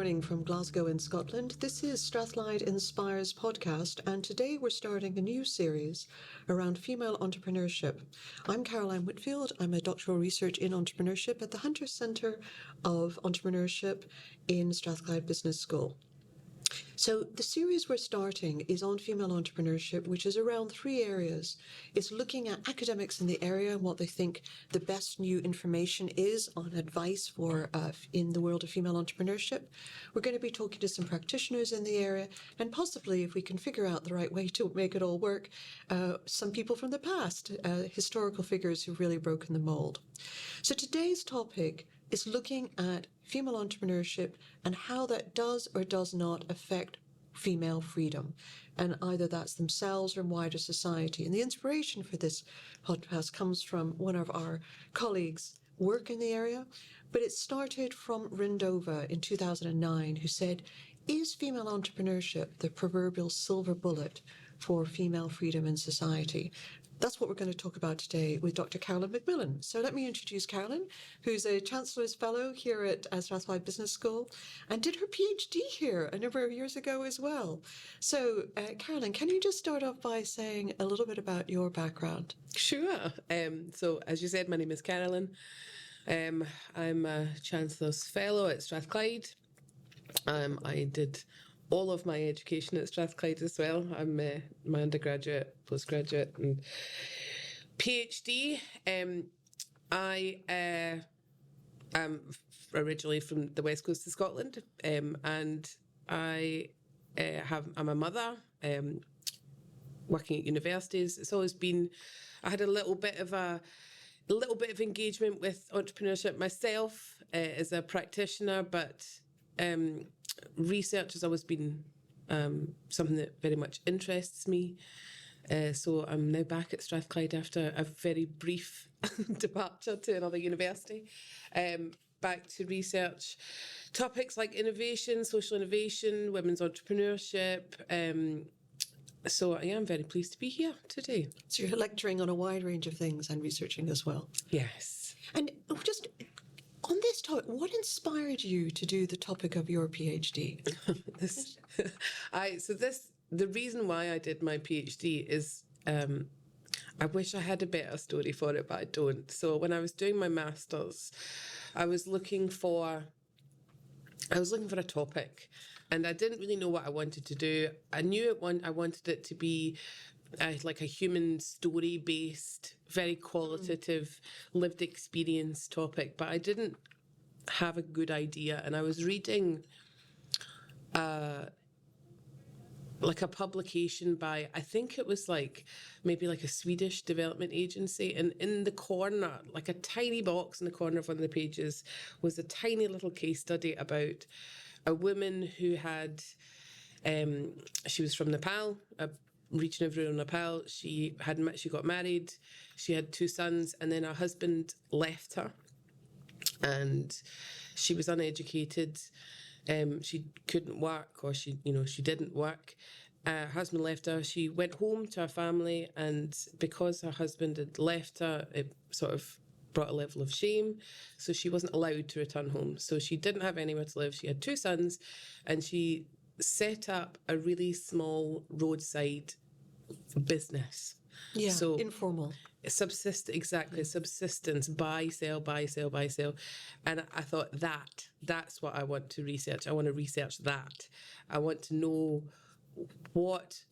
morning from Glasgow in Scotland. This is Strathclyde Inspires podcast, and today we're starting a new series around female entrepreneurship. I'm Caroline Whitfield. I'm a doctoral research in entrepreneurship at the Hunter Centre of Entrepreneurship in Strathclyde Business School. So the series we're starting is on female entrepreneurship, which is around three areas. It's looking at academics in the area and what they think the best new information is on advice for in the world of female entrepreneurship. We're going to be talking to some practitioners in the area, and possibly, if we can figure out the right way to make it all work, some people from the past, historical figures who've really broken the mold. So today's topic is looking at female entrepreneurship and how that does or does not affect female freedom, and either that's themselves or wider society. And the inspiration for this podcast comes from one of our colleagues' work in the area, but it started from Rindova in 2009, who said, is female entrepreneurship the proverbial silver bullet for female freedom in society? That's what we're going to talk about today with Dr Carolyn MacMillan. So let me introduce Carolyn, who's a Chancellors Fellow here at Strathclyde Business School and did her PhD here a number of years ago as well. So Carolyn, can you just start off by saying a little bit about your background? Sure. So as you said, my name is Carolyn. I'm a Chancellors Fellow at Strathclyde. I did all of my education at Strathclyde as well. I'm my undergraduate, postgraduate and PhD. I am originally from the west coast of Scotland, and I'm a mother, working at universities. It's always been, I had a little bit of engagement with entrepreneurship myself as a practitioner, but research has always been something that very much interests me. So I'm now back at Strathclyde after a very brief departure to another university, back to research topics like innovation, social innovation, women's entrepreneurship. So I am very pleased to be here today. So you're lecturing on a wide range of things and researching as well. Yes. And just on this topic, what inspired you to do the topic of your PhD? The reason why I did my PhD is, I wish I had a better story for it, but I don't. So when I was doing my master's, I was looking for a topic, and I didn't really know what I wanted to do. I knew I wanted it to be like a human story-based, very qualitative, lived experience topic, but I didn't have a good idea. And I was reading like a publication by, I think it was maybe a Swedish development agency, and in the corner, like a tiny box in the corner of one of the pages, was a tiny little case study about a woman who had, she was from Nepal, a region of rural Nepal. She got married, she had 2 sons, and then her husband left her, and she was uneducated. She couldn't work, or she didn't work. Her husband left her. She went home to her family, and because her husband had left her, it sort of brought a level of shame. So she wasn't allowed to return home. So she didn't have anywhere to live. She had 2 sons, and she set up a really small roadside business. Yeah, so informal. Subsistence, buy, sell. And I thought that's what I want to research. I want to research that. I want to know what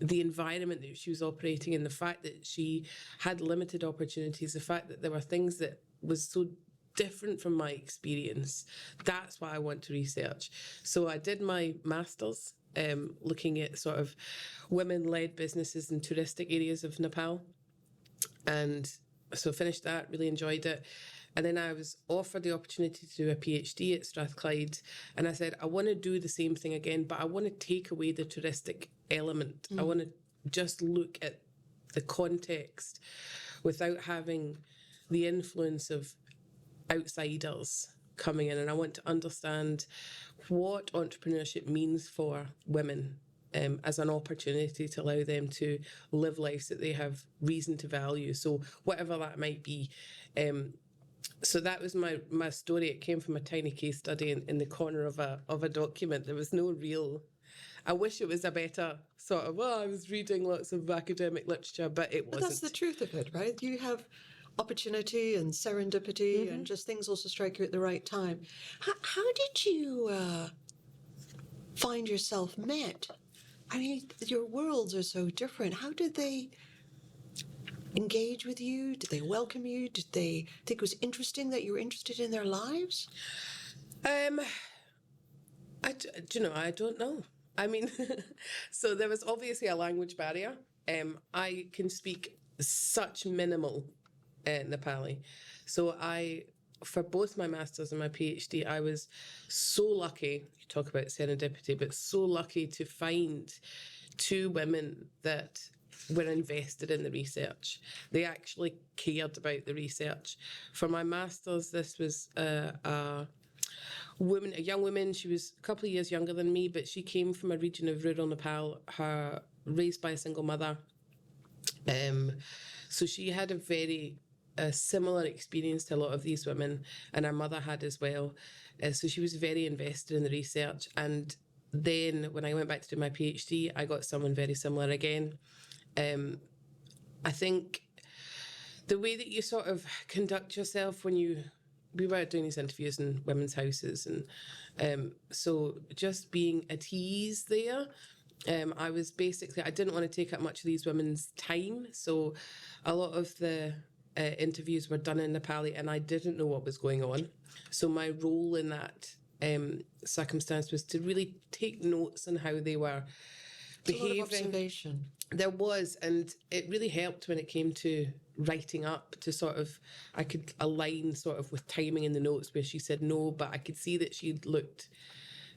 the environment that she was operating in, the fact that she had limited opportunities, the fact that there were things that was so different from my experience. That's what I want to research. So I did my master's looking at sort of women-led businesses in touristic areas of Nepal. And so finished that, really enjoyed it. And then I was offered the opportunity to do a PhD at Strathclyde. And I said, I want to do the same thing again, but I want to take away the touristic element. I want to just look at the context without having the influence of outsiders coming in. And I want to understand what entrepreneurship means for women as an opportunity to allow them to live lives that they have reason to value. So whatever that might be. so that was my story. It came from a tiny case study in the corner of a document. There was no real. I wish it was a better sort of. Well, I was reading lots of academic literature, but it But wasn't. that's the truth of it, right? You have opportunity and serendipity, and just things also strike you at the right time. How did you find yourself met? I mean, your worlds are so different. How did they engage with you? Did they welcome you? Did they think it was interesting that you were interested in their lives? Do you know, I don't know. I mean, so there was obviously a language barrier. I can speak such minimal Nepali. So for both my master's and my PhD, I was so lucky, you talk about serendipity, but so lucky to find two women that were invested in the research. They actually cared about the research. For my master's, this was a young woman. She was a couple of years younger than me, but she came from a region of rural Nepal, raised by a single mother. So she had a very similar experience to a lot of these women, and her mother had as well. So she was very invested in the research. And then when I went back to do my PhD, I got someone very similar again. I think the way that you sort of conduct yourself we were doing these interviews in women's houses, and so just being at ease there. I didn't want to take up much of these women's time, so a lot of the interviews were done in Nepali, and I didn't know what was going on. So my role in that circumstance was to really take notes on how they were behaving. A lot of observation. There was, and it really helped when it came to writing up, to sort of, I could align sort of with timing in the notes where she said no, but I could see that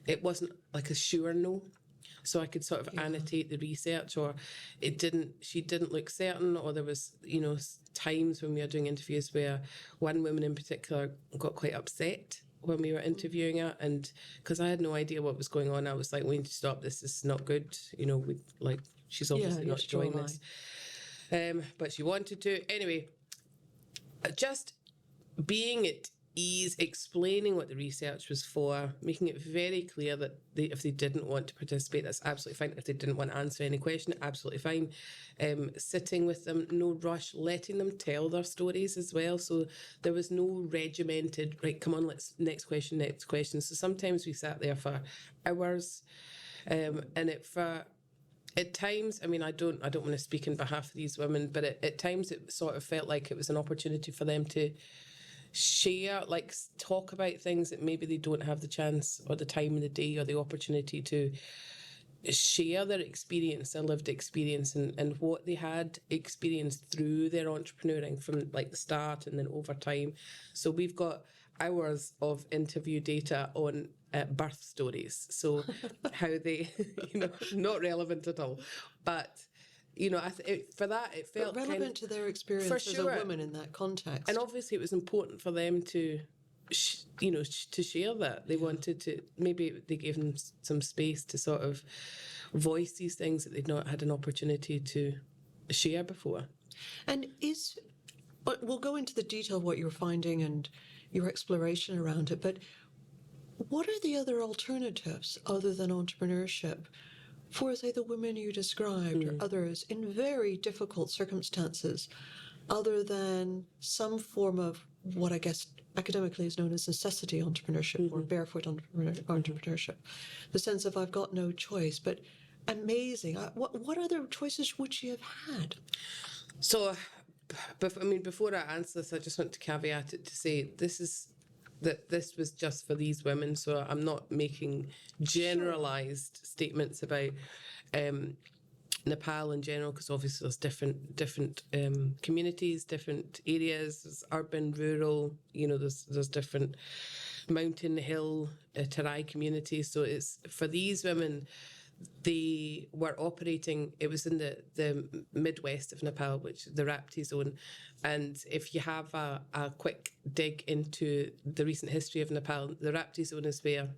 it wasn't like a sure no. So I could sort of annotate the research, or she didn't look certain, or there was, times when we were doing interviews where one woman in particular got quite upset when we were interviewing her, and because I had no idea what was going on, I was like, we need to stop this is not good, she's obviously not enjoying this, but she wanted to anyway. Just being at ease, explaining what the research was for, making it very clear that if they didn't want to participate, that's absolutely fine. If they didn't want to answer any question, absolutely fine. Sitting with them, no rush, letting them tell their stories as well. So there was no regimented, right, come on, let's next question. So sometimes we sat there for hours, and at times, I mean, I don't want to speak on behalf of these women, but at times it sort of felt like it was an opportunity for them to share, talk about things that maybe they don't have the chance or the time in the day or the opportunity to share their experience, their lived experience, and what they had experienced through their entrepreneuring from the start and then over time. So we've got hours of interview data on birth stories. So how they, not relevant at all, but for that, it felt relevant to their experience as a woman in that context. And obviously it was important for them to, to share that. They wanted to, maybe they gave them some space to sort of voice these things that they'd not had an opportunity to share before. And we'll go into the detail of what you're finding and your exploration around it, but what are the other alternatives other than entrepreneurship for, say, the women you described or others in very difficult circumstances, other than some form of what I guess academically is known as necessity entrepreneurship or barefoot entrepreneurship, the sense of I've got no choice, but amazing. What other choices would you have had? So, before I answer this, I just want to caveat it to say this was just for these women, so I'm not making generalised statements about Nepal in general, because obviously there's different communities, different areas, there's urban, rural, there's different mountain, hill, Terai communities. So it's for these women, they were operating, it was in the Midwest of Nepal, which is the Rapti zone. And if you have a quick dig into the recent history of Nepal, the Rapti zone is where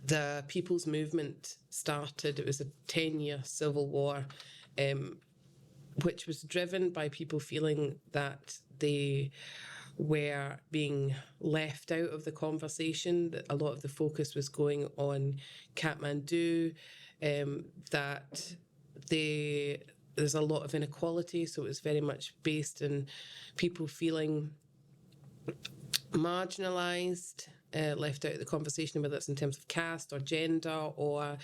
the People's Movement started. It was a 10-year civil war, which was driven by people feeling that they were being left out of the conversation. That a lot of the focus was going on Kathmandu, that there's a lot of inequality, so it was very much based in people feeling marginalised, left out of the conversation, whether it's in terms of caste or gender or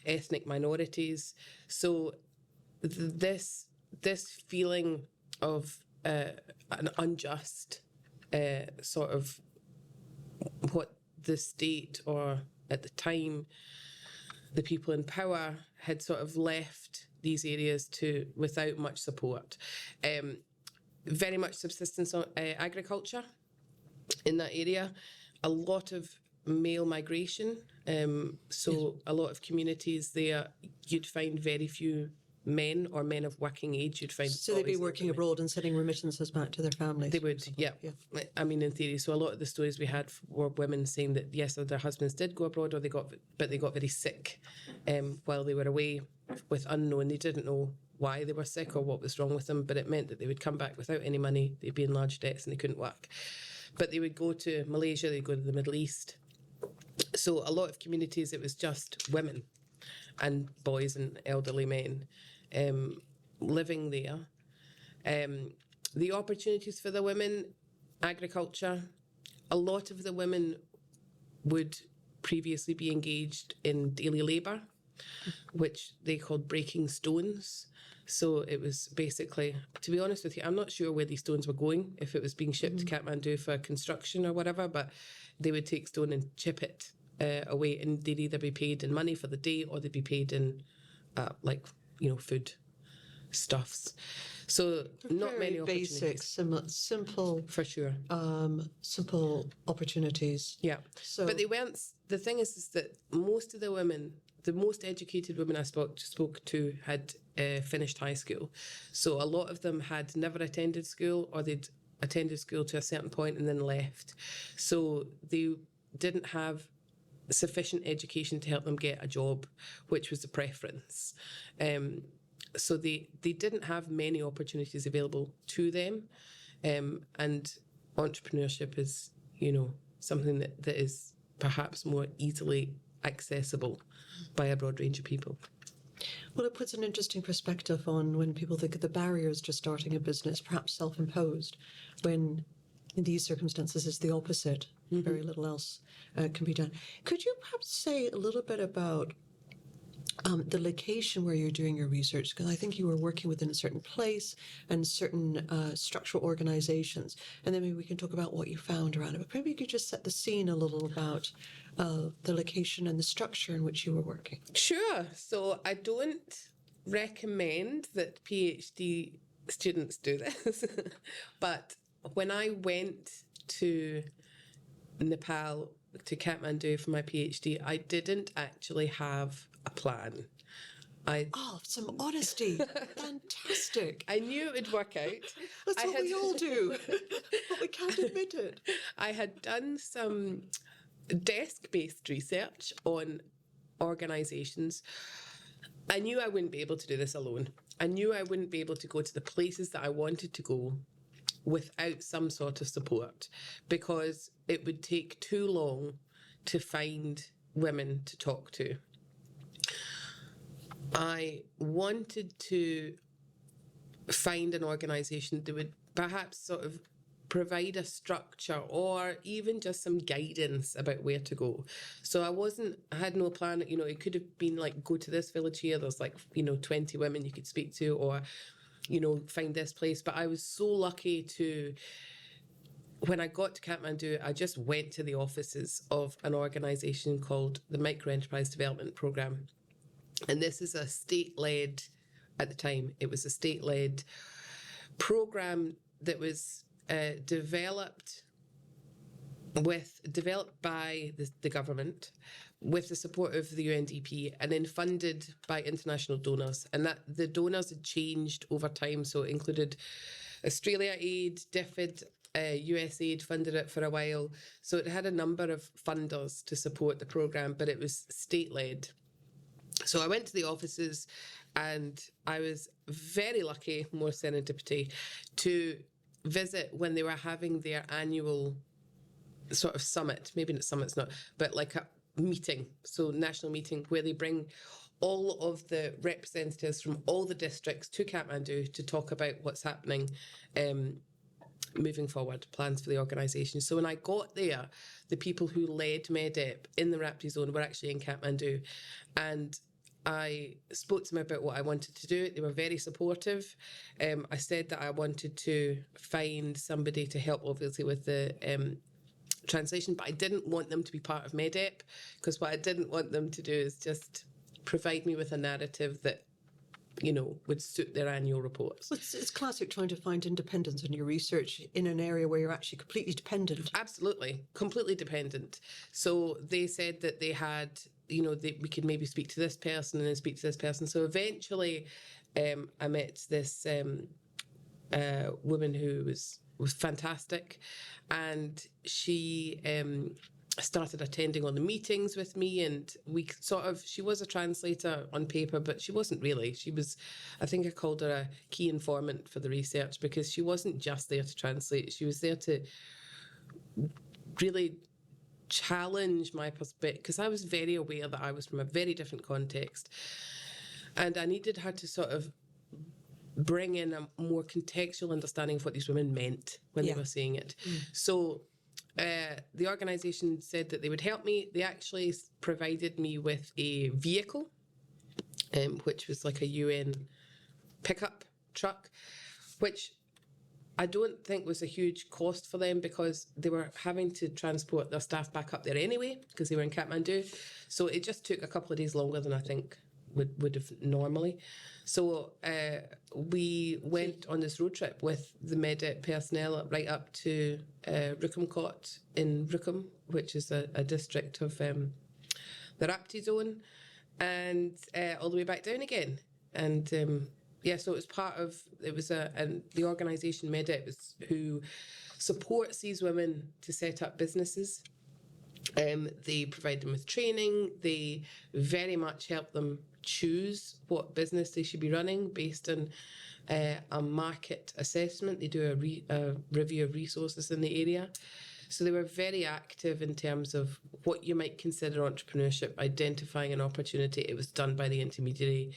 ethnic minorities. So this feeling of an unjust sort of what the state, or at the time the people in power, had sort of left these areas to without much support. Very much subsistence on agriculture in that area, a lot of male migration. So a lot of communities there, you'd find very few men or men of working age. You'd find So they'd be working abroad and sending remittances back to their families. They would, yeah. I mean, in theory. So a lot of the stories we had were women saying that yes, their husbands did go abroad, or they got very sick while they were away with unknown. They didn't know why they were sick or what was wrong with them, but it meant that they would come back without any money. They'd be in large debts and they couldn't work. But they would go to Malaysia, they'd go to the Middle East. So a lot of communities, it was just women and boys and elderly men living there. The opportunities for the women, agriculture, a lot of the women would previously be engaged in daily labour, which they called breaking stones. So it was basically, to be honest with you, I'm not sure where these stones were going, if it was being shipped to Kathmandu for construction or whatever, but they would take stone and chip it away, and they'd either be paid in money for the day or they'd be paid in food stuffs. So not many opportunities. Basic, simple, for sure. Simple opportunities. Yeah. So, but they weren't. The thing is that most of the women, the most educated women I spoke to, had finished high school. So a lot of them had never attended school, or they'd attended school to a certain point and then left. So they didn't have sufficient education to help them get a job, which was the preference. So they didn't have many opportunities available to them. And entrepreneurship is, something that is perhaps more easily accessible by a broad range of people. well, it puts an interesting perspective on when people think of the barriers to starting a business, perhaps self-imposed, when in these circumstances it's the opposite. Very little else can be done. Could you perhaps say a little bit about the location where you're doing your research? Because I think you were working within a certain place and certain structural organizations. And then maybe we can talk about what you found around it. But maybe you could just set the scene a little about the location and the structure in which you were working. Sure. So I don't recommend that PhD students do this. But when I went to Nepal, to Kathmandu for my PhD, I didn't actually have a plan. Some honesty. Fantastic. I knew it would work out. That's what we all do. But we can't admit it. I had done some desk-based research on organisations. I knew I wouldn't be able to do this alone. I knew I wouldn't be able to go to the places that I wanted to go without some sort of support, because it would take too long to find women to talk to. I wanted to find an organisation that would perhaps sort of provide a structure or even just some guidance about where to go. So I had no plan. It could have been like, go to this village here, there's 20 women you could speak to, or find this place. But I was so lucky when I got to Kathmandu, I just went to the offices of an organisation called the Micro Enterprise Development Programme. And this is a state-led, at the time, it was a state-led programme that was developed by the government with the support of the UNDP, and then funded by international donors. And that the donors had changed over time, so it included Australia Aid, DFID, US Aid funded it for a while. So it had a number of funders to support the programme, but it was state-led. So I went to the offices, and I was very lucky, more serendipity, to visit when they were having their annual sort of summit, maybe not summit's not, but like a meeting, so national meeting, where they bring all of the representatives from all the districts to Kathmandu to talk about what's happening moving forward, plans for the organisation. So when I got there, the people who led MEDEP in the Rapti zone were actually in Kathmandu, and I spoke to them about what I wanted to do. They were very supportive. I said that I wanted to find somebody to help, obviously, with the translation, but I didn't want them to be part of MEDEP, because what I didn't want them to do is just provide me with a narrative that, you know, would suit their annual reports. It's classic trying to find independence in your research in an area where you're actually completely dependent. Absolutely, completely dependent. So they said that they had, you know, we could maybe speak to this person and then speak to this person. So eventually I met this woman who was fantastic, and she started attending all the meetings with me, and she was a translator on paper, but she wasn't really. She was, I think I called her a key informant for the research, because she wasn't just there to translate, she was there to really challenge my perspective, because I was very aware that I was from a very different context, and I needed her to sort of bring in a more contextual understanding of what these women meant when they were saying it. So the organisation said that they would help me. They actually provided me with a vehicle, which was like a UN pickup truck, which I don't think was a huge cost for them, because they were having to transport their staff back up there anyway, because they were in Kathmandu. So it just took a couple of days longer than I think would have normally. So we went on this road trip with the MEDEP personnel right up to Rukumkot in Rukum, which is a district of the Rapti zone, and all the way back down again. And so it was the organisation MEDEP who supports these women to set up businesses. They provide them with training. They very much help them choose what business they should be running based on a market assessment. They do a review of resources in the area. So they were very active in terms of what you might consider entrepreneurship, identifying an opportunity. It was done by the intermediary.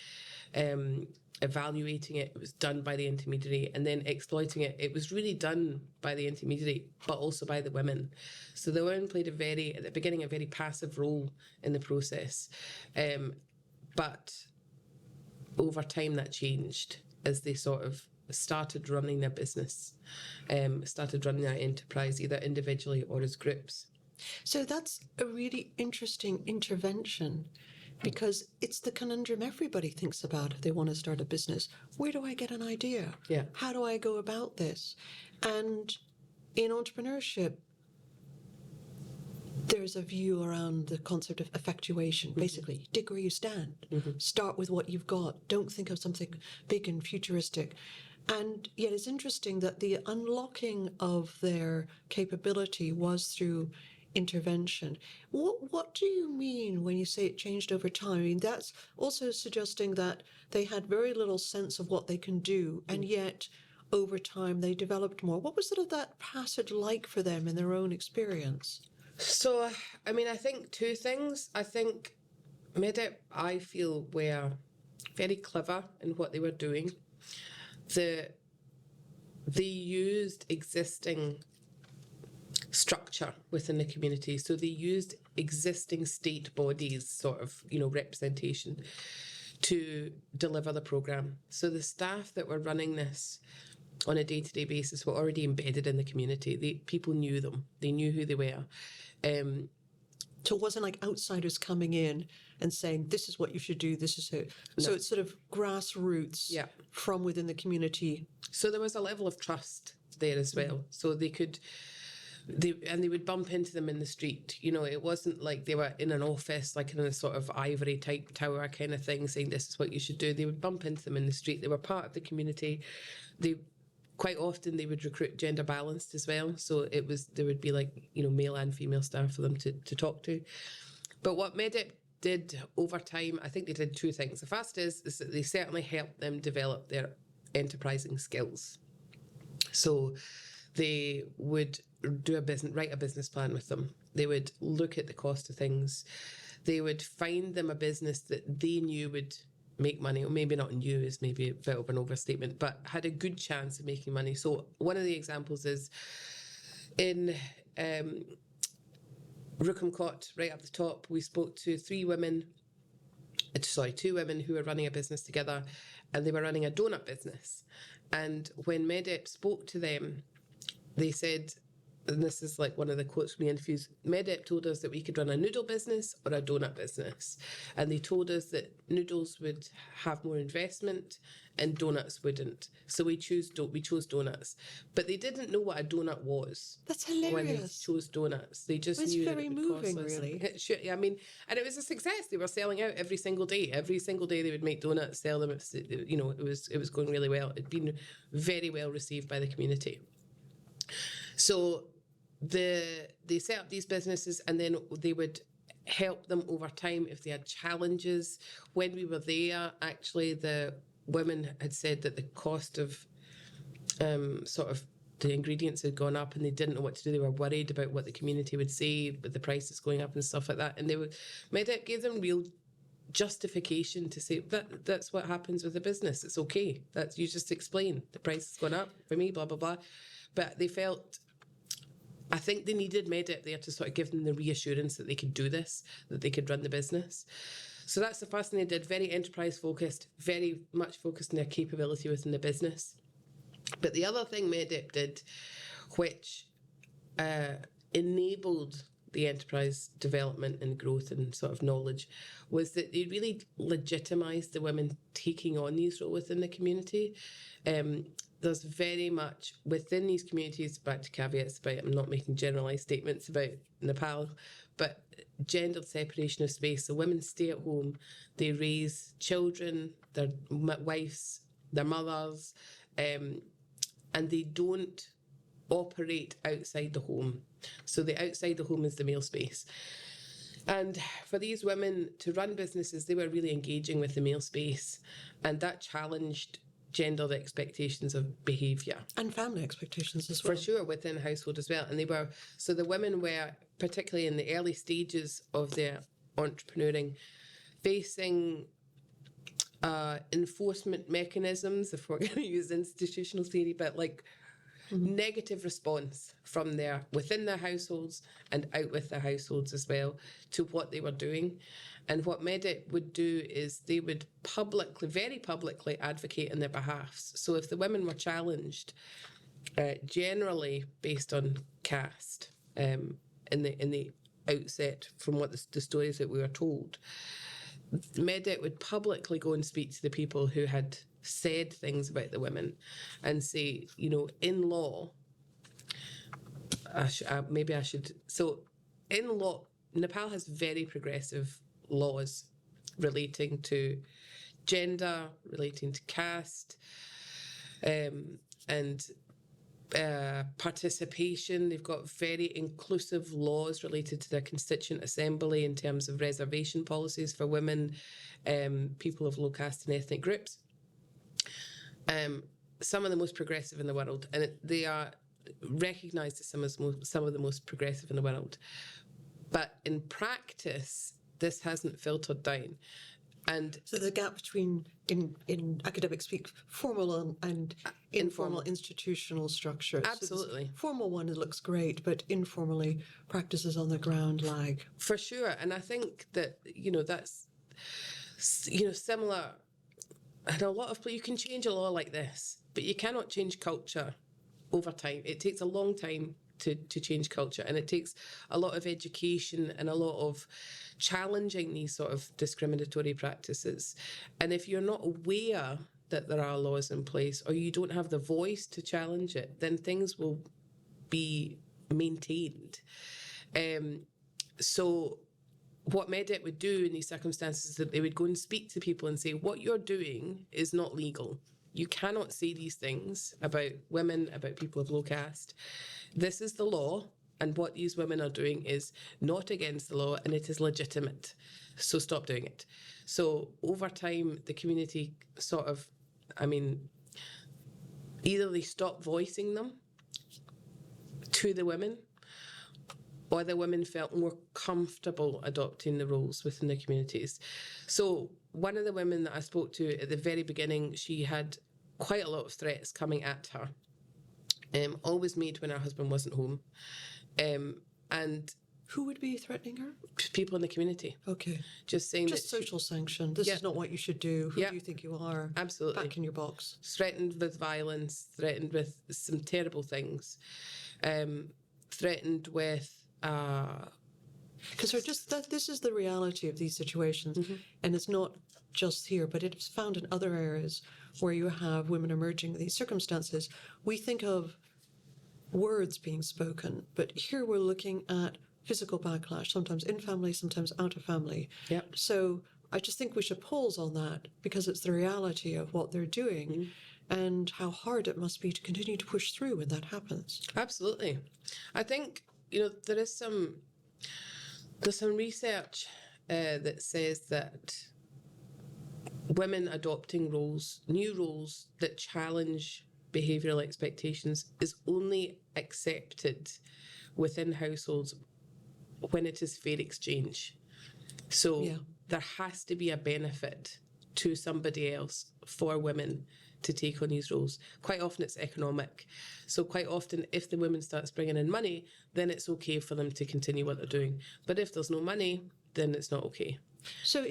Evaluating it was done by the intermediary, and then exploiting it. It was really done by the intermediary, but also by the women. So the women played at the beginning, a very passive role in the process. But over time that changed as they sort of started running their business, started running their enterprise, either individually or as groups. So that's a really interesting intervention, because it's the conundrum everybody thinks about if they want to start a business. Where do I get an idea? Yeah. How do I go about this? And in entrepreneurship, there's a view around the concept of effectuation. Basically, dig where you stand. Start with what you've got. Don't think of something big and futuristic. And yet it's interesting that the unlocking of their capability was through intervention. What do you mean when you say it changed over time? I mean, that's also suggesting that they had very little sense of what they can do, and yet over time they developed more. What was sort of that passage like for them in their own experience? So, I mean, I think two things. I think MEDEP, I feel, were very clever in what they were doing. They used existing structure within the community. So they used existing state bodies, sort of, representation to deliver the programme. So the staff that were running this on a day-to-day basis were already embedded in the community. People knew them. They knew who they were. So it wasn't like outsiders coming in and saying, this is what you should do, this is how. No. So it's sort of grassroots from within the community. So there was a level of trust there as well. So they would bump into them in the street. It wasn't like they were in an office, like in a sort of ivory type tower kind of thing, saying this is what you should do. They would bump into them in the street. They were part of the community. Quite often they would recruit gender balanced as well. So there would be male and female staff for them to talk to. But what MEDEP did over time, I think they did two things. The first is that they certainly helped them develop their enterprising skills. So they would write a business plan with them. They would look at the cost of things. They would find them a business that they knew would make money, or maybe not new is maybe a bit of an overstatement, but had a good chance of making money. So one of the examples is in Rucomcott, right up the top, we spoke to two women who were running a business together, and they were running a donut business. And when MEDEP spoke to them, they said, and this is like one of the quotes from the interviews, MEDEP told us that we could run a noodle business or a donut business. And they told us that noodles would have more investment and donuts wouldn't. So we chose donuts. But they didn't know what a donut was. That's When they hilarious. chose donuts. They just It's knew very that it would moving, cost less. really. I mean, and it was a success. They were selling out every single day. Every single day they would make donuts, sell them. It was going really well. It'd been very well received by the community. So they set up these businesses, and then they would help them over time if they had challenges. When we were there, actually, the women had said that the cost of sort of the ingredients had gone up, and they didn't know what to do. They were worried about what the community would say with the prices going up and stuff like that. And MEDEP gave them real justification to say that's what happens with a business. It's okay. You just explain the price has gone up for me, blah blah blah. But they felt, I think they needed MEDEP there to sort of give them the reassurance that they could do this, that they could run the business. So that's the first thing they did, very enterprise focused, very much focused on their capability within the business. But the other thing MEDEP did, which enabled the enterprise development and growth and sort of knowledge, was that they really legitimised the women taking on these roles within the community. There's very much within these communities, back to caveats about I'm not making generalised statements about Nepal, but gendered separation of space. So women stay at home, they raise children, their wives, their mothers, and they don't operate outside the home. So the outside the home is the male space. And for these women to run businesses, they were really engaging with the male space, and that challenged gendered expectations of behaviour. And family expectations as well. For sure, within household as well. And the women were, particularly in the early stages of their entrepreneuring, facing enforcement mechanisms, if we're going to use institutional theory, but like negative response from within their households and out with their households as well to what they were doing. And what MEDEP would do is they would very publicly advocate on their behalfs. So if the women were challenged, generally based on caste, in the outset, from what the stories that we were told, MEDEP would publicly go and speak to the people who had said things about the women and say, in law, in law, Nepal has very progressive laws relating to gender, relating to caste, and participation. They've got very inclusive laws related to their constituent assembly in terms of reservation policies for women, people of low caste and ethnic groups. Some of the most progressive in the world, and they are recognised as some of the most progressive in the world. But in practice, this hasn't filtered down. And so the gap between, in academic speak, formal and informal institutional structures. Absolutely. So formal one, it looks great, but informally, practices on the ground lag. For sure. And I think that, that's, similar. And a lot of you can change a law like this, but you cannot change culture over time. It takes a long time to change culture, and it takes a lot of education and a lot of challenging these sort of discriminatory practices. And if you're not aware that there are laws in place, or you don't have the voice to challenge it, then things will be maintained. So what MEDEP would do in these circumstances is that they would go and speak to people and say, what you're doing is not legal. You cannot say these things about women, about people of low caste. This is the law, and what these women are doing is not against the law, and it is legitimate. So stop doing it. So over time, the community either they stopped voicing them to the women, or the women felt more comfortable adopting the roles within the communities. So one of the women that I spoke to at the very beginning, she had quite a lot of threats coming at her, always made when her husband wasn't home. And Who would be threatening her? people in the community. Okay. Just saying Just that social sanction. This Yeah. is not what you should do. Who Yeah. do you think you are? absolutely Back in your box. threatened with violence, threatened with some terrible things, threatened with Because this is the reality of these situations, and it's not just here, but it's found in other areas where you have women emerging in these circumstances. We think of words being spoken, but here we're looking at physical backlash, sometimes in family, sometimes out of family. Yep. So I just think we should pause on that because it's the reality of what they're doing and how hard it must be to continue to push through when that happens. Absolutely. I think, there's some research that says that women adopting new roles that challenge behavioural expectations is only accepted within households when it is fair exchange. So Yeah. there has to be a benefit to somebody else for women to take on these roles. Quite often it's economic. So quite often if the woman starts bringing in money, then it's okay for them to continue what they're doing. But if there's no money, then it's not okay. So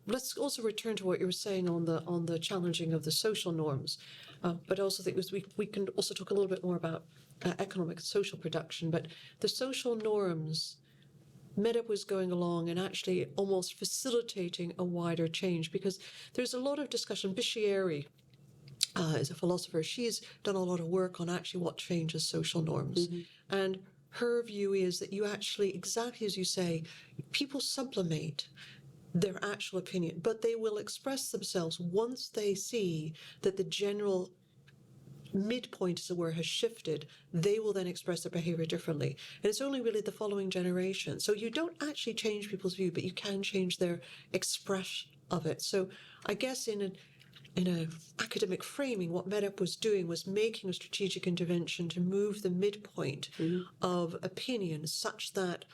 let's also return to what you were saying on the challenging of the social norms, but I also think we can also talk a little bit more about economic and social production. But the social norms, MEDUP was going along and actually almost facilitating a wider change, because there's a lot of discussion. Biscieri is a philosopher. She's done a lot of work on actually what changes social norms. And her view is that you actually, exactly as you say, people sublimate their actual opinion, but they will express themselves once they see that the general midpoint, as it were, has shifted. They will then express their behavior differently. And it's only really the following generation. So you don't actually change people's view, but you can change their expression of it. So I guess in a academic framing, what MEDUP was doing was making a strategic intervention to move the midpoint of opinion such that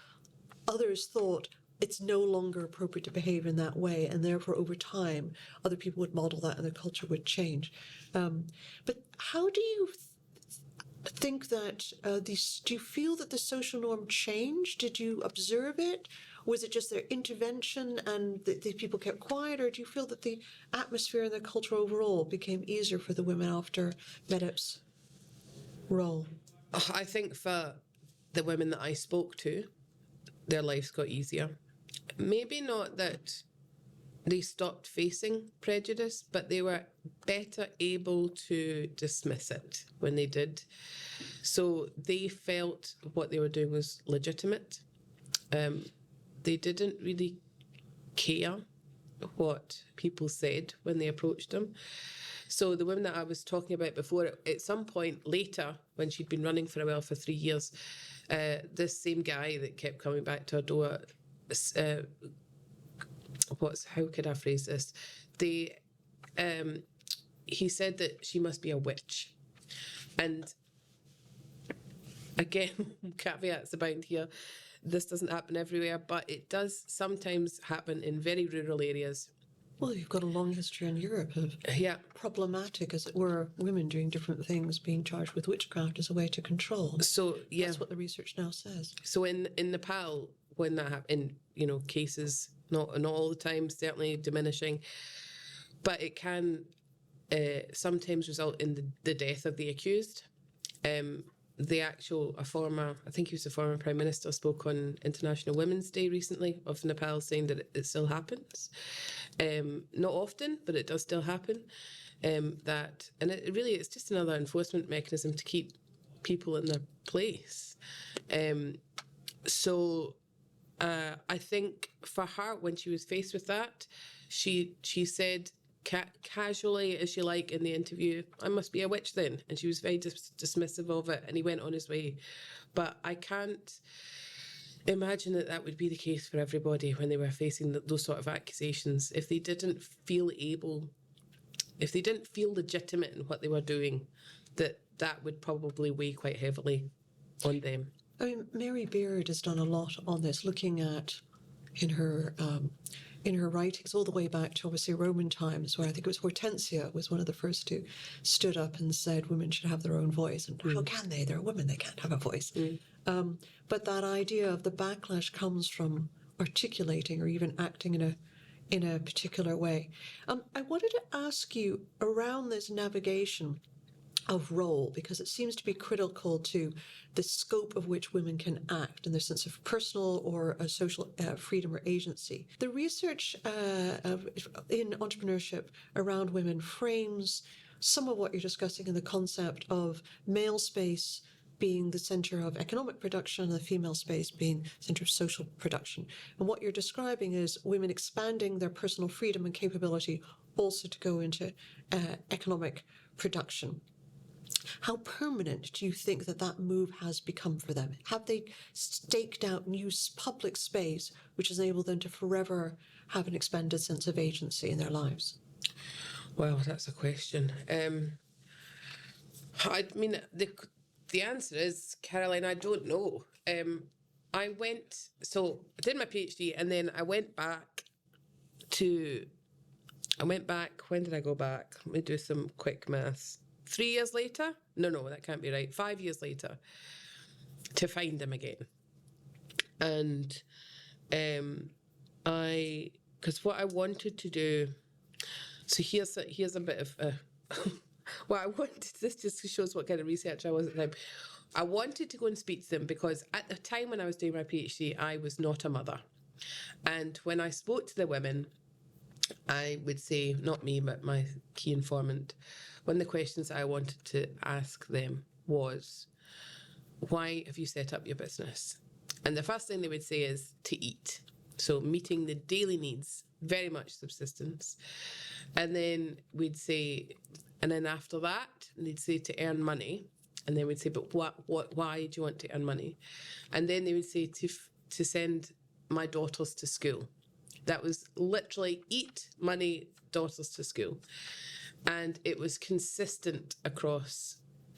others thought it's no longer appropriate to behave in that way, and therefore over time other people would model that and the culture would change. But how do you think that do you feel that the social norm changed? Did you observe it? Was it just their intervention and the people kept quiet, or do you feel that the atmosphere and the culture overall became easier for the women after MEDUP's role? I think for the women that I spoke to, their lives got easier. Maybe not that they stopped facing prejudice, but they were better able to dismiss it when they did. So they felt what they were doing was legitimate. They didn't really care what people said when they approached them. So the woman that I was talking about before, at some point later, when she'd been running for a while for 3 years, this same guy that kept coming back to her door, how could I phrase this? He said that she must be a witch. And again, caveats abound here. This doesn't happen everywhere, but it does sometimes happen in very rural areas. Well, you've got a long history in Europe of problematic, as it were, women doing different things, being charged with witchcraft as a way to control. So That's what the research now says. So in Nepal, when that happened, in cases, not all the time, certainly diminishing, but it can sometimes result in the death of the accused. I think he was the former Prime Minister, spoke on International Women's Day recently of Nepal, saying that it still happens. Not often, but it does still happen. It's just another enforcement mechanism to keep people in their place. I think for her, when she was faced with that, she said casually, as you like, in the interview, "I must be a witch then," and she was very dismissive of it, and he went on his way. But I can't imagine that would be the case for everybody when they were facing those sort of accusations. If they didn't feel able if they didn't feel legitimate in what they were doing, that would probably weigh quite heavily on them. I mean, Mary Beard has done a lot on this, looking at in her writings all the way back to obviously Roman times, where I think it was Hortensia was one of the first who stood up and said women should have their own voice. And how can they? They're women, they can't have a voice. But that idea of the backlash comes from articulating or even acting in a particular way. I wanted to ask you around this navigation of role, because it seems to be critical to the scope of which women can act and their sense of personal or social freedom or agency. The research in entrepreneurship around women frames some of what you're discussing in the concept of male space being the center of economic production and the female space being the center of social production. And what you're describing is women expanding their personal freedom and capability also to go into economic production. How permanent do you think that move has become for them? Have they staked out new public space which has enabled them to forever have an expanded sense of agency in their lives? Well, that's a question. I mean, the answer is, Caroline, I don't know. I did my PhD, and then I went back, when did I go back? Let me do some quick maths. 3 years later? No, that can't be right. 5 years later, to find him again. And because what I wanted to do, so here's a bit of what I wanted. This just shows what kind of research I was at the time. I wanted to go and speak to them because at the time when I was doing my PhD, I was not a mother, and when I spoke to the women, I would say, not me, but my key informant, one of the questions I wanted to ask them was, why have you set up your business? And the first thing they would say is to eat. So meeting the daily needs, very much subsistence. And then we'd say, and then after that, they'd say to earn money. And then we'd say, but why do you want to earn money? And then they would say to send my daughters to school. That was literally eat, money, daughters to school. And it was consistent across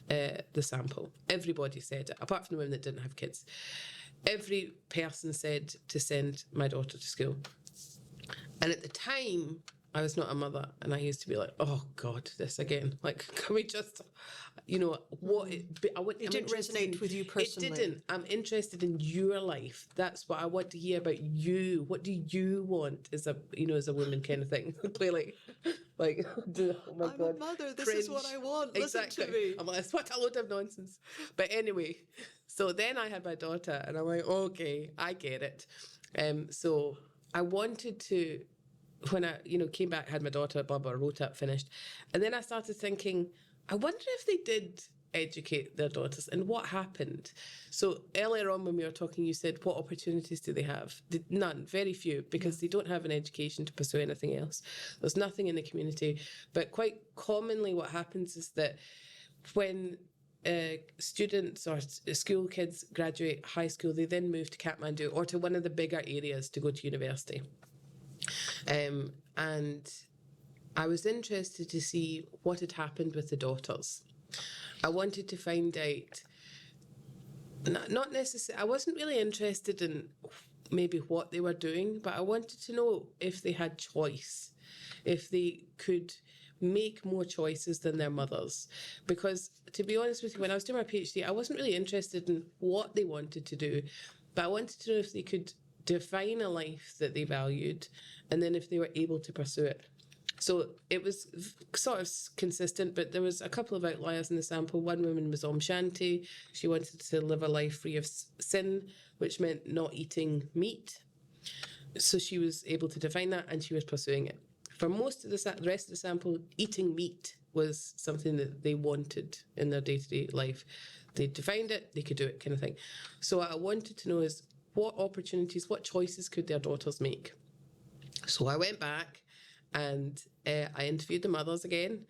the sample. Everybody said it, apart from the women that didn't have kids. Every person said to send my daughter to school. And at the time, I was not a mother, and I used to be like, oh God, this again. Like, can we just, what? It didn't resonate with you personally. It didn't. I'm interested in your life. That's what I want to hear about you. What do you want as a woman kind of thing? Clearly. Like, oh my I'm God. a mother. This Cringe. is what I want. Exactly. Listen to me. I'm like, what a load of nonsense. But anyway, so then I had my daughter, and I'm like, okay, I get it. So I wanted to, when I, came back, had my daughter, blah, blah, wrote up, finished. And then I started thinking, I wonder if they did educate their daughters and what happened. So earlier on when we were talking, you said, what opportunities do they have? None, very few, because they don't have an education to pursue anything else. There's nothing in the community. But quite commonly what happens is that when students or school kids graduate high school, they then move to Kathmandu or to one of the bigger areas to go to university. And I was interested to see what had happened with the daughters. I wanted to find out, not necessarily, I wasn't really interested in maybe what they were doing, but I wanted to know if they had choice, if they could make more choices than their mothers. Because to be honest with you, when I was doing my PhD, I wasn't really interested in what they wanted to do, but I wanted to know if they could define a life that they valued, and then if they were able to pursue it. So it was sort of consistent, but there was a couple of outliers in the sample. One woman was Om Shanti. She wanted to live a life free of sin, which meant not eating meat. So she was able to define that, and she was pursuing it. For most of the rest of the sample, eating meat was something that they wanted in their day-to-day life. They defined it, they could do it, kind of thing. So what I wanted to know is what opportunities, what choices could their daughters make? So I went back and I interviewed the mothers again,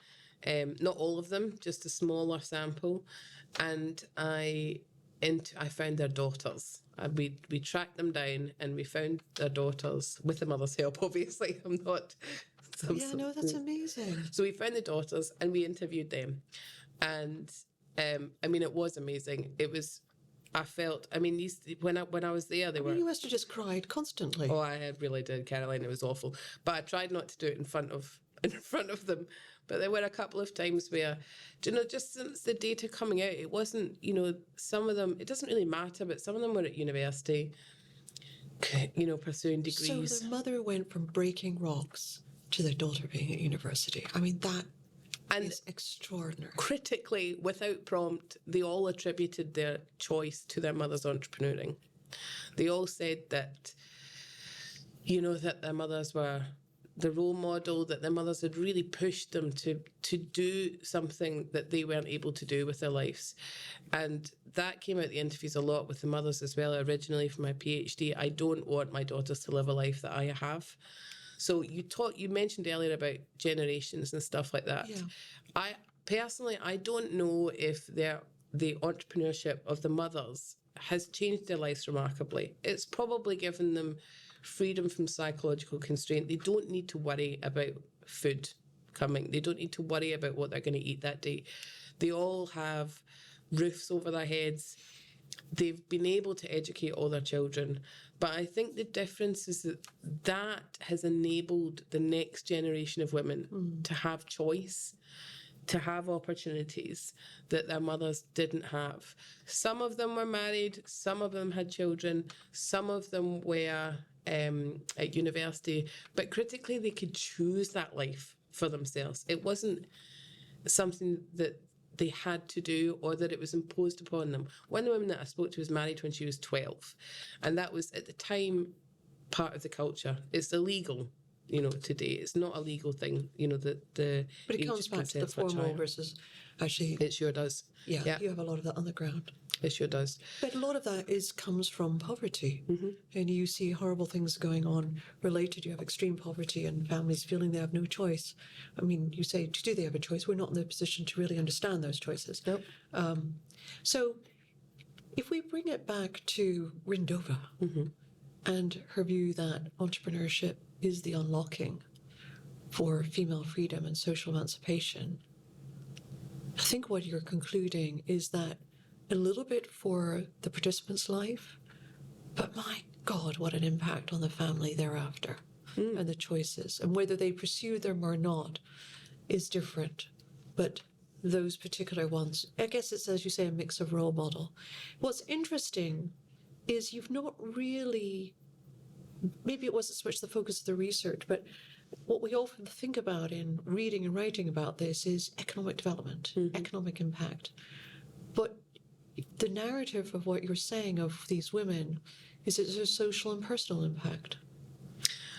not all of them, just a smaller sample, and I found their daughters. We tracked them down and we found their daughters with the mother's help. Obviously, I'm not Yeah, no, that's amazing. So we found the daughters and we interviewed them. And I mean, it was amazing. It was, I felt, I mean, these, when I was there, they were. You must have just cried constantly. Oh, I really did, Caroline. It was awful. But I tried not to do it in front of them. But there were a couple of times where, you know, just since the data coming out, it wasn't, you know, some of them, it doesn't really matter, but some of them were at university, you know, pursuing degrees. So the mother went from breaking rocks to their daughter being at university. I mean, that is extraordinary. Critically, without prompt, they all attributed their choice to their mother's entrepreneuring. They all said that, you know, that their mothers were the role model, that their mothers had really pushed them to do something that they weren't able to do with their lives. And that came out the interviews a lot with the mothers as well. Originally for my PhD, I don't want my daughters to live a life that I have. So you mentioned earlier about generations and stuff like that. Yeah. I personally, I don't know if the entrepreneurship of the mothers has changed their lives remarkably. It's probably given them freedom from psychological constraint. They don't need to worry about food coming. They don't need to worry about what they're going to eat that day. They all have roofs over their heads. They've been able to educate all their children. But I think the difference is that has enabled the next generation of women to have choice, to have opportunities that their mothers didn't have. Some of them were married, some of them had children, some of them were at university, but critically they could choose that life for themselves. It wasn't something that they had to do or that it was imposed upon them. One of the women that I spoke to was married when she was 12, and that was at the time part of the culture. It's illegal, you know, today. It's not a legal thing, you know, the But it comes back to the formal versus actually. It sure does. Yeah, you have a lot of that on the ground. It sure does. But a lot of that comes from poverty. Mm-hmm. And you see horrible things going on related. You have extreme poverty and families feeling they have no choice. I mean, you say, do they have a choice? We're not in the position to really understand those choices. Nope. So if we bring it back to Rindova and her view that entrepreneurship is the unlocking for female freedom and social emancipation, I think what you're concluding is that a little bit for the participant's life, but my God, what an impact on the family thereafter and the choices. And whether they pursue them or not is different. But those particular ones, I guess it's, as you say, a mix of role model. What's interesting is you've not really, maybe it wasn't so much the focus of the research, but what we often think about in reading and writing about this is economic development, economic impact. But the narrative of what you're saying of these women is that there's a social and personal impact.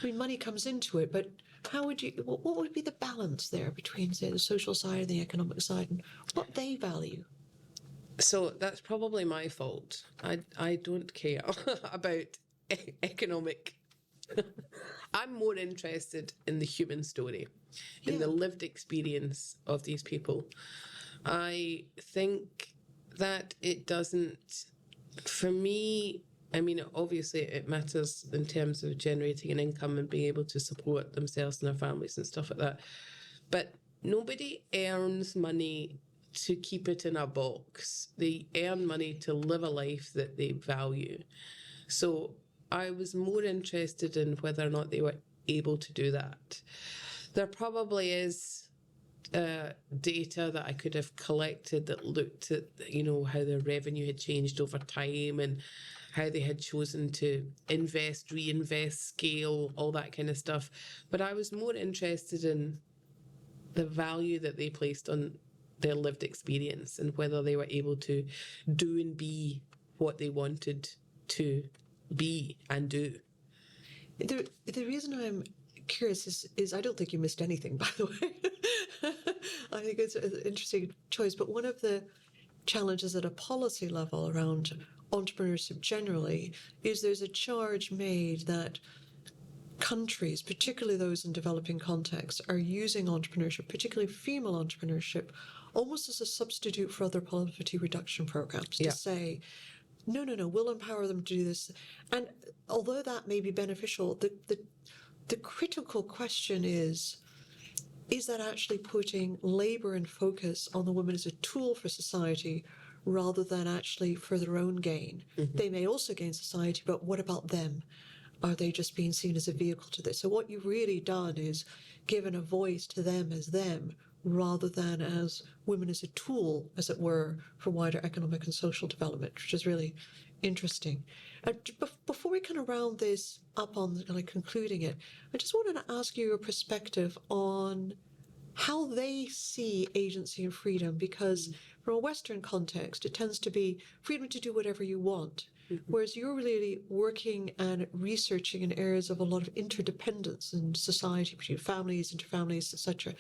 I mean, money comes into it, but how would you, what would be the balance there between, say, the social side and the economic side and what they value? So that's probably my fault. I don't care about economic. I'm more interested in the human story, in the lived experience of these people. I think that it doesn't, for me, I mean, obviously it matters in terms of generating an income and being able to support themselves and their families and stuff like that. But nobody earns money to keep it in a box. They earn money to live a life that they value. So I was more interested in whether or not they were able to do that. There probably is data that I could have collected that looked at, you know, how their revenue had changed over time and how they had chosen to invest, reinvest, scale, all that kind of stuff. But I was more interested in the value that they placed on their lived experience and whether they were able to do and be what they wanted to be and do. The reason I'm curious is I don't think you missed anything, by the way. I think it's an interesting choice. But one of the challenges at a policy level around entrepreneurship generally is there's a charge made that countries, particularly those in developing contexts, are using entrepreneurship, particularly female entrepreneurship, almost as a substitute for other poverty reduction programs to say, no, we'll empower them to do this. And although that may be beneficial, the critical question is, is that actually putting labour and focus on the women as a tool for society rather than actually for their own gain? They may also gain society, but what about them? Are they just being seen as a vehicle to this? So what you've really done is given a voice to them as them rather than as women as a tool, as it were, for wider economic and social development, which is really interesting. Before we kind of round this up on kind of concluding it, I just wanted to ask you your perspective on how they see agency and freedom, because from a Western context, it tends to be freedom to do whatever you want, whereas you're really working and researching in areas of a lot of interdependence in society between families, interfamilies, etc.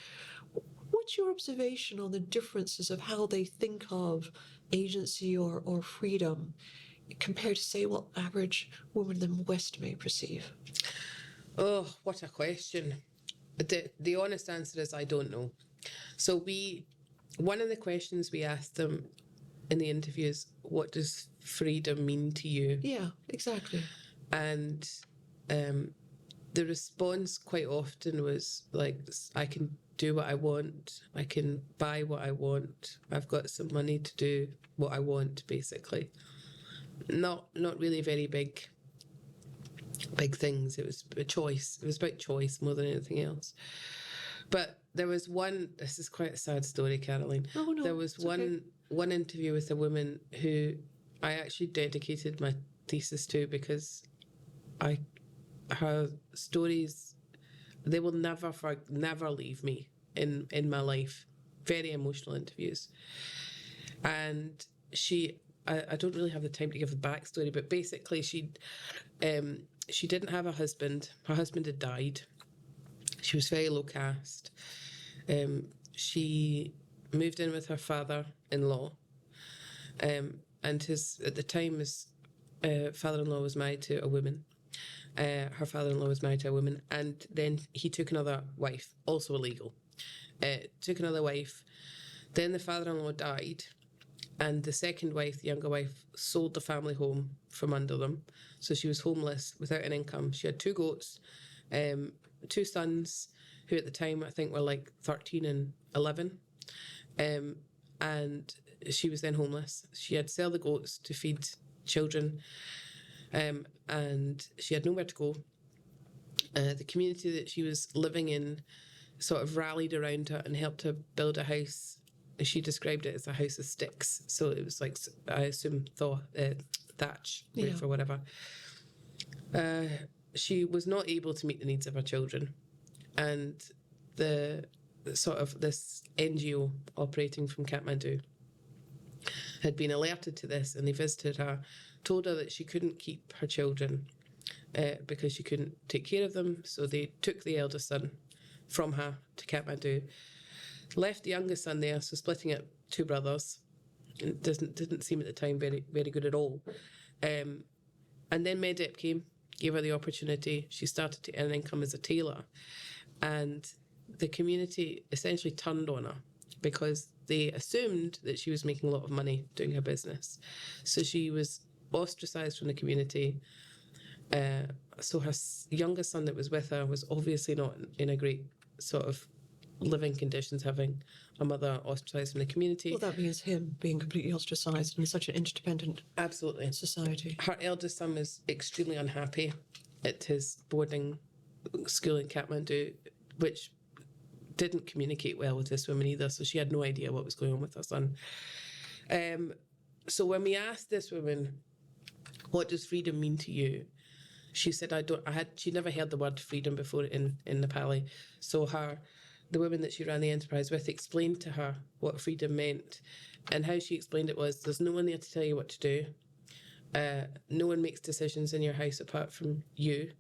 What's your observation on the differences of how they think of agency or freedom compared to, say, what average women in the West may perceive? Oh, what a question. The honest answer is I don't know. So one of the questions we asked them in the interviews, what does freedom mean to you? Yeah, exactly. And the response quite often was like, I can do what I want, I can buy what I want, I've got some money to do what I want, basically. Not really very big things. It was a choice. It was about choice more than anything else. But there was one, this is quite a sad story, Caroline. Oh, no, there was one interview with a woman who I actually dedicated my thesis to, because her stories, they will never leave me in my life. Very emotional interviews. And I don't really have the time to give the backstory, but basically she didn't have a husband. Her husband had died. She was very low caste. She moved in with her father-in-law, and at the time his father-in-law was married to a woman. Her father-in-law was married to a woman, and then he took another wife, also illegal. Took another wife. Then the father-in-law died, and the second wife, the younger wife, sold the family home from under them. So she was homeless, without an income. She had 2 goats, 2 sons, who at the time I think were like 13 and 11. And she was then homeless. She had to sell the goats to feed children, and she had nowhere to go. The community that she was living in sort of rallied around her and helped her build a house. She described it as a house of sticks. So it was like, I assume, thatch roof or whatever. She was not able to meet the needs of her children. And the sort of this NGO operating from Kathmandu had been alerted to this, and they visited her, told her that she couldn't keep her children because she couldn't take care of them. So they took the eldest son from her to Kathmandu, left the youngest son there, so splitting up 2 brothers. It didn't seem at the time very, very good at all. And then MEDEP came, gave her the opportunity. She started to earn income as a tailor. And the community essentially turned on her because they assumed that she was making a lot of money doing her business. So she was ostracised from the community. So her youngest son that was with her was obviously not in a great sort of living conditions, having a mother ostracised from the community. Well, that means him being completely ostracised in such an interdependent society. Her eldest son was extremely unhappy at his boarding school in Kathmandu, which didn't communicate well with this woman either, so she had no idea what was going on with her son. So when we asked this woman, what does freedom mean to you? She said, she never heard the word freedom before in Nepali. So the woman that she ran the enterprise with explained to her what freedom meant. And how she explained it was, there's no one there to tell you what to do. No one makes decisions in your house apart from you.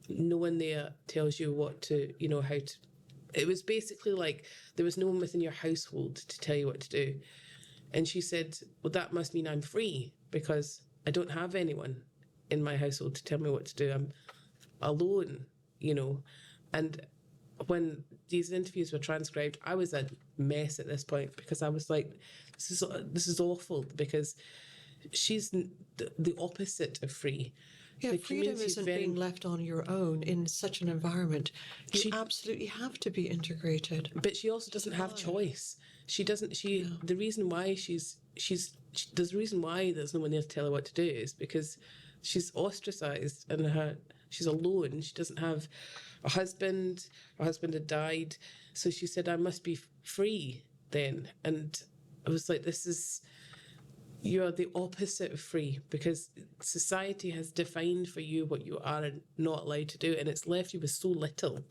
No one there tells you what to, how to. It was basically like there was no one within your household to tell you what to do. And she said, well, that must mean I'm free because I don't have anyone in my household to tell me what to do. I'm alone, And when these interviews were transcribed, I was a mess at this point because I was like, this is awful, because she's the opposite of free. Yeah, The freedom community is isn't very- being left on your own in such an environment. You absolutely have to be integrated. But she also doesn't have choice. She doesn't. The reason why there's a reason why there's no one there to tell her what to do is because she's ostracized and she's alone. She doesn't have a husband. Her husband had died, so she said, "I must be free then." And I was like, you're the opposite of free, because society has defined for you what you are and not allowed to do, and it's left you with so little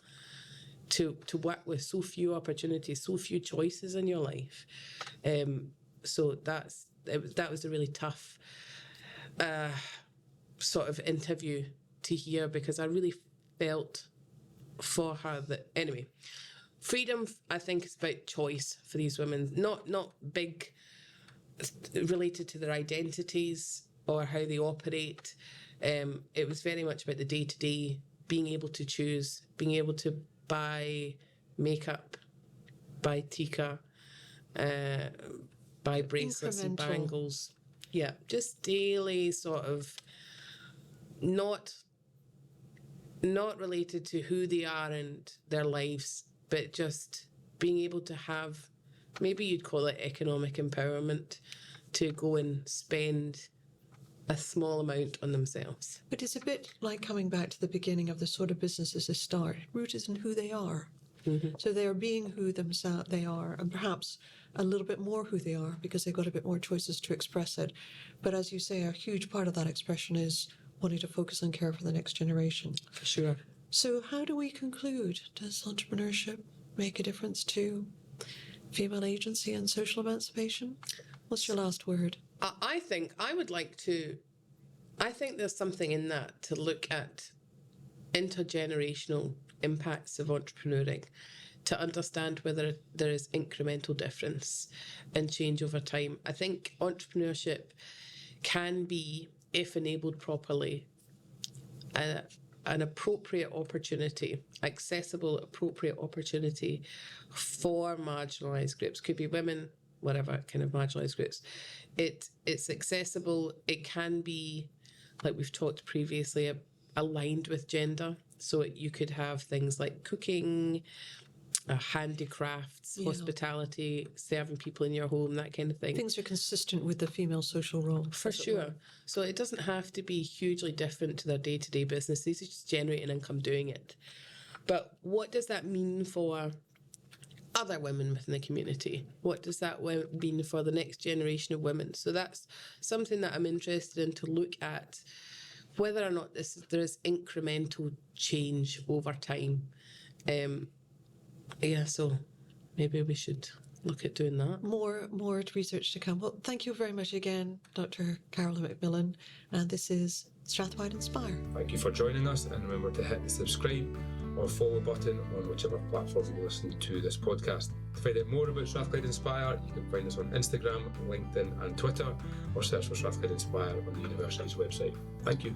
to work with, so few opportunities, so few choices in your life. So that was a really tough sort of interview to hear, because I really felt for her that, anyway, freedom, I think, is about choice for these women, not big related to their identities or how they operate. It was very much about the day-to-day, being able to choose, being able to buy makeup, buy tikka, buy bracelets and bangles. Yeah, just daily sort of not related to who they are and their lives, but just being able to have, maybe you'd call it economic empowerment, to go and spend a small amount on themselves. But it's a bit like coming back to the beginning of the sort of businesses they start, rooted in who they are. Mm-hmm. So they are being who they are, and perhaps a little bit more who they are, because they've got a bit more choices to express it. But as you say, a huge part of that expression is wanting to focus on care for the next generation. For sure. So how do we conclude? Does entrepreneurship make a difference to female agency and social emancipation? What's your last word? I think there's something in that, to look at intergenerational impacts of entrepreneuring, to understand whether there is incremental difference and change over time. I think entrepreneurship can be, if enabled properly, an appropriate opportunity, accessible, appropriate opportunity for marginalised groups. Could be women, whatever kind of marginalised groups. It's accessible. It can be, like we've talked previously, aligned with gender. So you could have things like cooking, handicrafts, hospitality, serving people in your home, that kind of thing. Things are consistent with the female social role. For sure. So it doesn't have to be hugely different to their day-to-day business. These are just generating income doing it. But what does that mean for other women within the community? What does that mean for the next generation of women? So that's something that I'm interested in, to look at whether or not there is incremental change over time. So maybe we should look at doing that. More research to come. Well, thank you very much again, Dr. Carolyn MacMillan, and this is Strathclyde Inspire. Thank you for joining us, and remember to hit the subscribe or follow button on whichever platform you listen to this podcast. To find out more about Strathclyde Inspire, you can find us on Instagram, LinkedIn and Twitter, or search for Strathclyde Inspire on the university's website. Thank you.